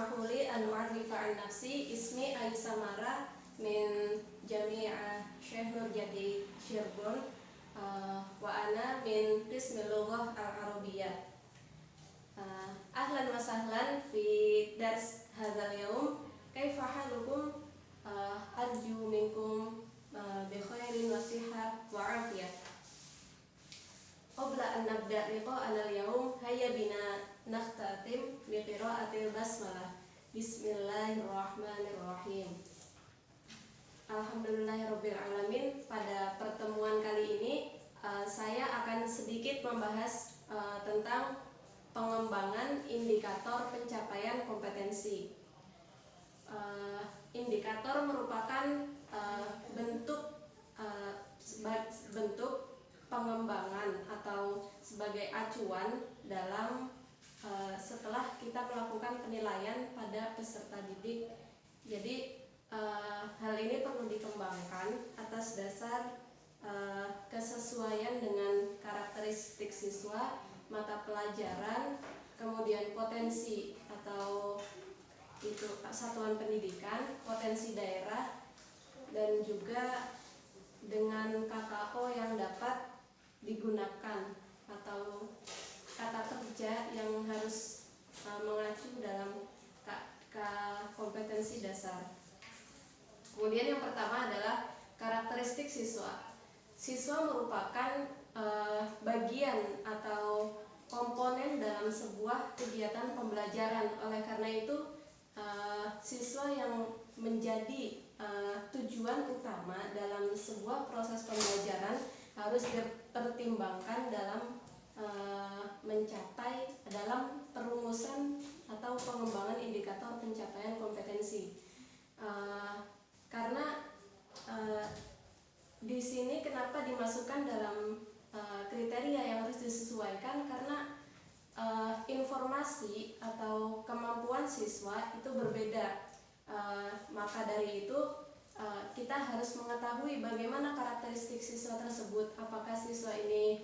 Ismahuli an u'arifa an nafsi ismi Aisamara min Jami'ah Syekh Nurjadi Cirebon wa ana min qismil lughah al-arabiyyah. Ahlan wa sahlan fi dars hadzal yaum. Kaifa halukum? Arju minkum bi khairin wa sihah wa afiyah. Qabla an nabda liqa'ana al-yawm, hayya bina nakhtatim bi qira'atil basmalah. Bismillahirrahmanirrahim. Alhamdulillahirabbil alamin. Pada pertemuan kali ini saya akan sedikit membahas tentang pengembangan indikator pencapaian kompetensi. Indikator merupakan bentuk pengembangan atau sebagai acuan dalam setelah kita melakukan penilaian pada peserta didik. Jadi hal ini perlu dikembangkan atas dasar kesesuaian dengan karakteristik siswa, mata pelajaran, kemudian potensi atau itu satuan pendidikan, potensi daerah, dan juga dengan KKO yang dapat digunakan atau kata kerja yang harus mengacu dalam kompetensi dasar. Kemudian yang pertama adalah karakteristik siswa. Siswa merupakan bagian atau komponen dalam sebuah kegiatan pembelajaran. Oleh karena itu siswa yang menjadi tujuan utama dalam sebuah proses pembelajaran harus dipertimbangkan dalam mencapai dalam perumusan atau pengembangan indikator pencapaian kompetensi. Karena di sini kenapa dimasukkan dalam kriteria yang harus disesuaikan, karena informasi atau kemampuan siswa itu berbeda. Maka dari itu kita harus mengetahui bagaimana karakteristik siswa tersebut. Apakah siswa ini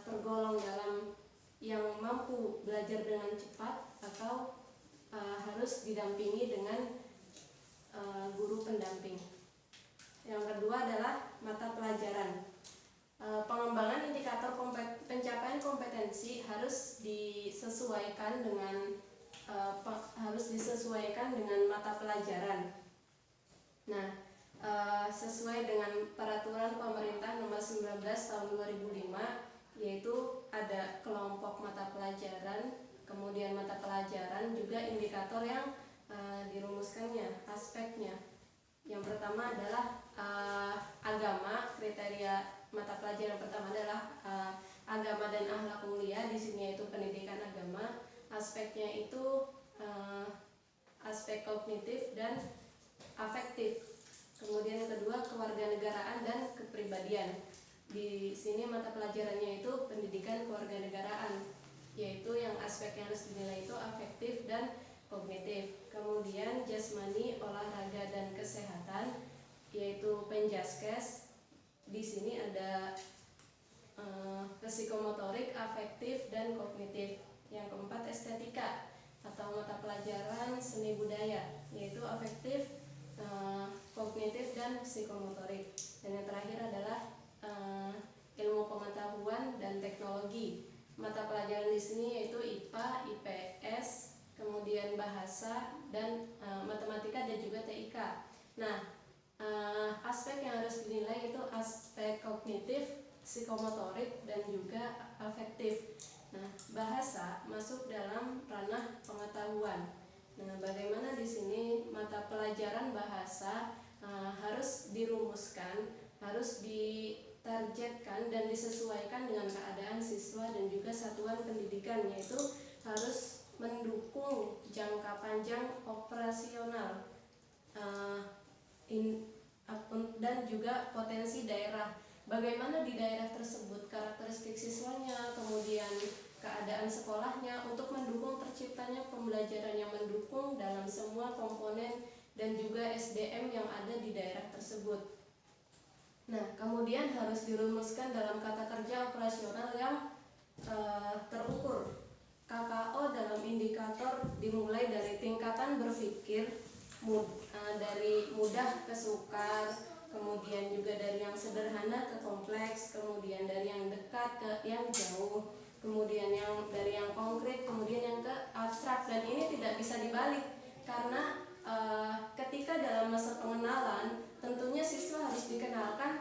tergolong dalam yang mampu belajar dengan cepat atau harus didampingi dengan guru pendamping. Yang kedua adalah mata pelajaran. Pengembangan indikator pencapaian kompetensi harus disesuaikan dengan mata pelajaran. Nah, sesuai dengan peraturan pemerintah nomor 19 tahun 2005, yaitu ada kelompok mata pelajaran, kemudian mata pelajaran juga indikator yang dirumuskannya, aspeknya. Yang pertama adalah agama. Kriteria mata pelajaran pertama adalah agama dan akhlak mulia. Di sini yaitu pendidikan agama. Aspeknya itu aspek kognitif dan afektif. Kemudian yang kedua kewarganegaraan dan kepribadian. Di sini mata pelajarannya itu pendidikan kewarganegaraan, yaitu yang aspek yang harus dinilai itu afektif dan kognitif. Kemudian jasmani, olahraga dan kesehatan, yaitu penjaskes. Di sini ada psikomotorik, afektif dan kognitif. Yang keempat estetika atau mata pelajaran seni budaya, yaitu afektif, kognitif dan psikomotorik. Dan yang terakhir adalah ilmu pengetahuan dan teknologi. Mata pelajaran di sini yaitu IPA, IPS, kemudian bahasa dan matematika dan juga TIK. Nah, aspek yang harus dinilai itu aspek kognitif, psikomotorik dan juga afektif. Nah, bahasa masuk dalam ranah pengetahuan. Nah, bagaimana di sini mata pelajaran bahasa harus dirumuskan, harus ditargetkan dan disesuaikan dengan keadaan siswa dan juga satuan pendidikan, yaitu harus mendukung jangka panjang operasional dan juga potensi daerah. Bagaimana di daerah tersebut karakteristik siswanya, kemudian keadaan sekolahnya untuk mendukung terciptanya pembelajaran yang mendukung dalam semua komponen dan juga SDM yang ada di daerah tersebut. Nah, kemudian harus dirumuskan dalam kata kerja operasional yang terukur. KKO dalam indikator dimulai dari tingkatan berpikir, dari mudah ke sukar, kemudian juga dari yang sederhana ke kompleks, kemudian dari yang dekat ke yang jauh, kemudian yang dari yang konkret, kemudian yang ke abstrak. Dan ini tidak bisa dibalik karena ketika dalam masa pengenalan tentunya siswa harus dikenalkan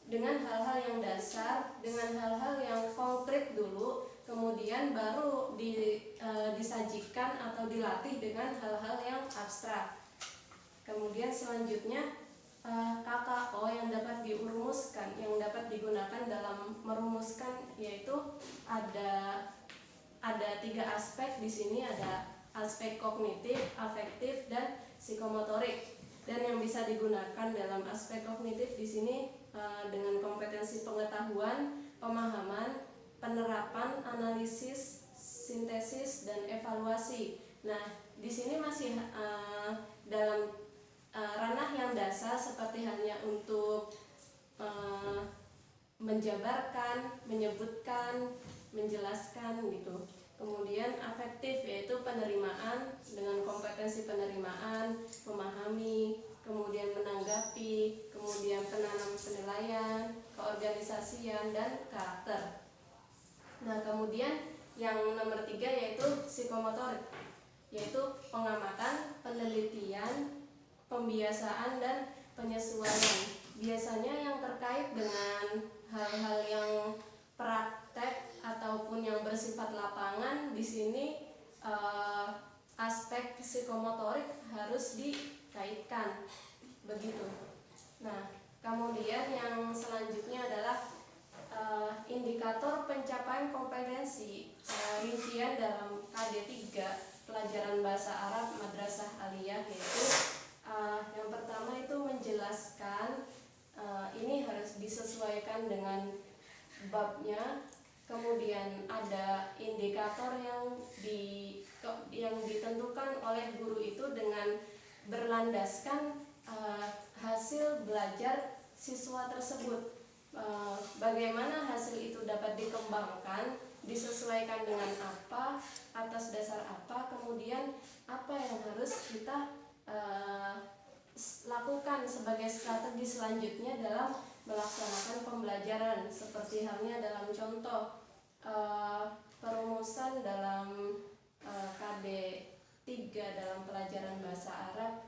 dengan hal-hal yang dasar, dengan hal-hal yang konkret dulu, kemudian baru disajikan atau dilatih dengan hal-hal yang abstrak. Kemudian selanjutnya KKO yang dapat dirumuskan, yang dapat digunakan dalam merumuskan, yaitu ada 3 aspek di sini, ada aspek kognitif, afektif, dan psikomotorik. Dan yang bisa digunakan dalam aspek kognitif di sini dengan kompetensi pengetahuan, pemahaman, penerapan, analisis, sintesis, dan evaluasi. Nah, di sini masih dalam ranah yang dasar, seperti hanya untuk menjabarkan, menyebutkan, menjelaskan gitu. Kemudian afektif yaitu penerimaan dengan kompetensi penerimaan, memahami, kemudian menanggapi, kemudian penanam penilaian, keorganisasian, dan karakter. Nah, kemudian yang nomor 3 yaitu psikomotorik, yaitu pengamatan, penelitian, pembiasaan, dan penyesuaian. Biasanya yang terkait dengan hal-hal yang praktek ataupun yang bersifat lapangan, di sini aspek psikomotorik harus dikaitkan begitu. Nah, kemudian yang selanjutnya adalah indikator pencapaian kompetensi rincian dalam KD 3 pelajaran bahasa Arab Madrasah Aliyah, yaitu yang pertama itu menjelaskan, ini harus disesuaikan dengan babnya. Kemudian ada indikator yang ditentukan oleh guru itu dengan berlandaskan hasil belajar siswa tersebut. Bagaimana hasil itu dapat dikembangkan, disesuaikan dengan apa, atas dasar apa, kemudian apa yang harus kita lakukan sebagai strategi selanjutnya dalam melaksanakan pembelajaran, seperti halnya dalam contoh perumusan dalam KD 3 dalam pelajaran bahasa Arab,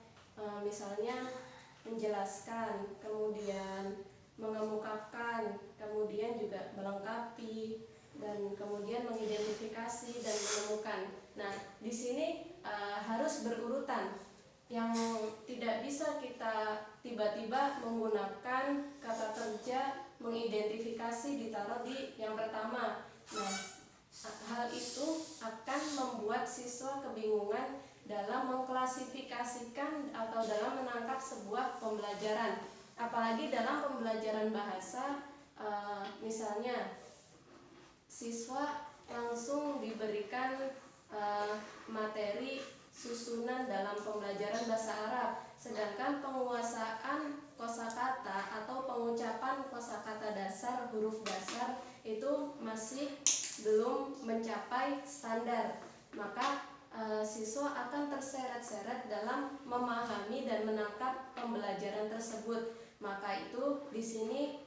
misalnya menjelaskan, kemudian mengemukakan, kemudian juga melengkapi, dan kemudian mengidentifikasi dan menemukan. Nah, di sini harus berurutan. Yang tidak bisa kita tiba-tiba menggunakan kata kerja mengidentifikasi ditaruh di yang pertama. Nah, hal itu akan membuat siswa kebingungan dalam mengklasifikasikan atau dalam menangkap sebuah pembelajaran. Apalagi dalam pembelajaran bahasa, misalnya siswa langsung diberikan materi susunan dalam pembelajaran bahasa Arab, sedangkan penguasaan kosakata atau pengucapan kosakata dasar, huruf dasar itu masih belum mencapai standar, maka siswa akan terseret-seret dalam memahami dan menangkap pembelajaran tersebut. Maka itu di sini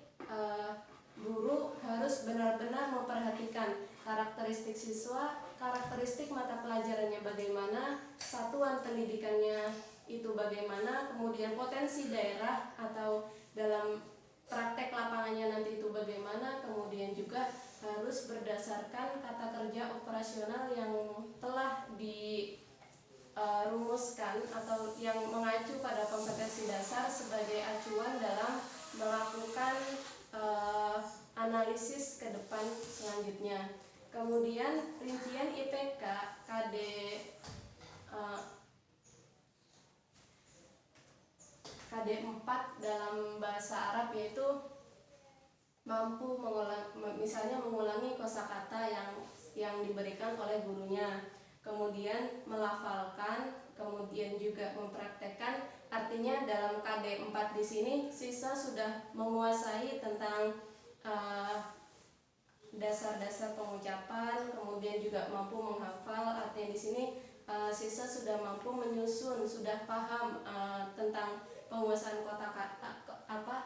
guru harus benar-benar memperhatikan karakteristik siswa, karakteristik mata pelajarannya bagaimana, satuan pendidikannya itu bagaimana, kemudian potensi daerah atau dalam praktek lapangannya nanti itu bagaimana, kemudian juga harus berdasarkan kata kerja operasional yang telah dirumuskan atau yang mengacu pada kompetensi dasar sebagai acuan dalam melakukan analisis ke depan selanjutnya. Kemudian rincian IPK KD KD 4 dalam bahasa Arab, yaitu mampu misalnya mengulangi kosakata yang diberikan oleh gurunya, kemudian melafalkan, kemudian juga mempraktekkan. Artinya dalam KD 4 di sini siswa sudah menguasai tentang dasar-dasar pengucapan, kemudian juga mampu menghafal. Artinya di sini siswa sudah mampu menyusun, sudah paham tentang penguasaan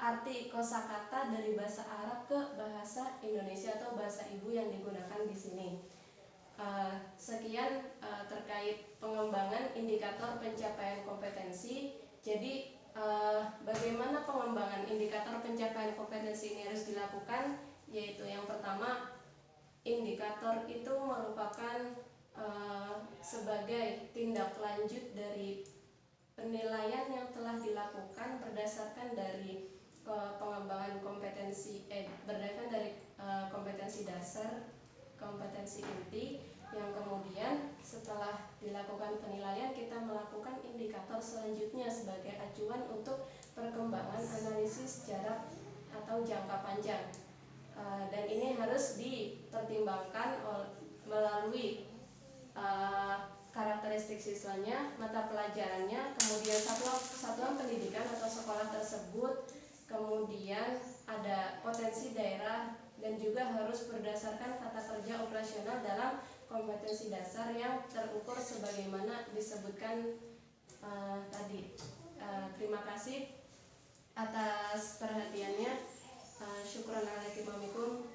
arti kosakata dari bahasa Arab ke bahasa Indonesia atau bahasa ibu yang digunakan di sini. Sekian terkait pengembangan indikator pencapaian kompetensi. Jadi bagaimana pengembangan indikator pencapaian kompetensi ini harus dilakukan, yaitu yang pertama, indikator itu merupakan sebagai tindak lanjut dari penilaian yang telah dilakukan berdasarkan dari pengembangan kompetensi berdasarkan dari kompetensi dasar, kompetensi inti, yang kemudian setelah dilakukan penilaian kita melakukan indikator selanjutnya sebagai acuan untuk perkembangan analisis jarak atau jangka panjang. Dan ini harus dipertimbangkan melalui karakteristik siswanya, mata pelajarannya, kemudian satuan pendidikan atau sekolah tersebut, kemudian ada potensi daerah, dan juga harus berdasarkan kata kerja operasional dalam kompetensi dasar yang terukur sebagaimana disebutkan tadi. Terima kasih atas perhatiannya. Syukran alaikum.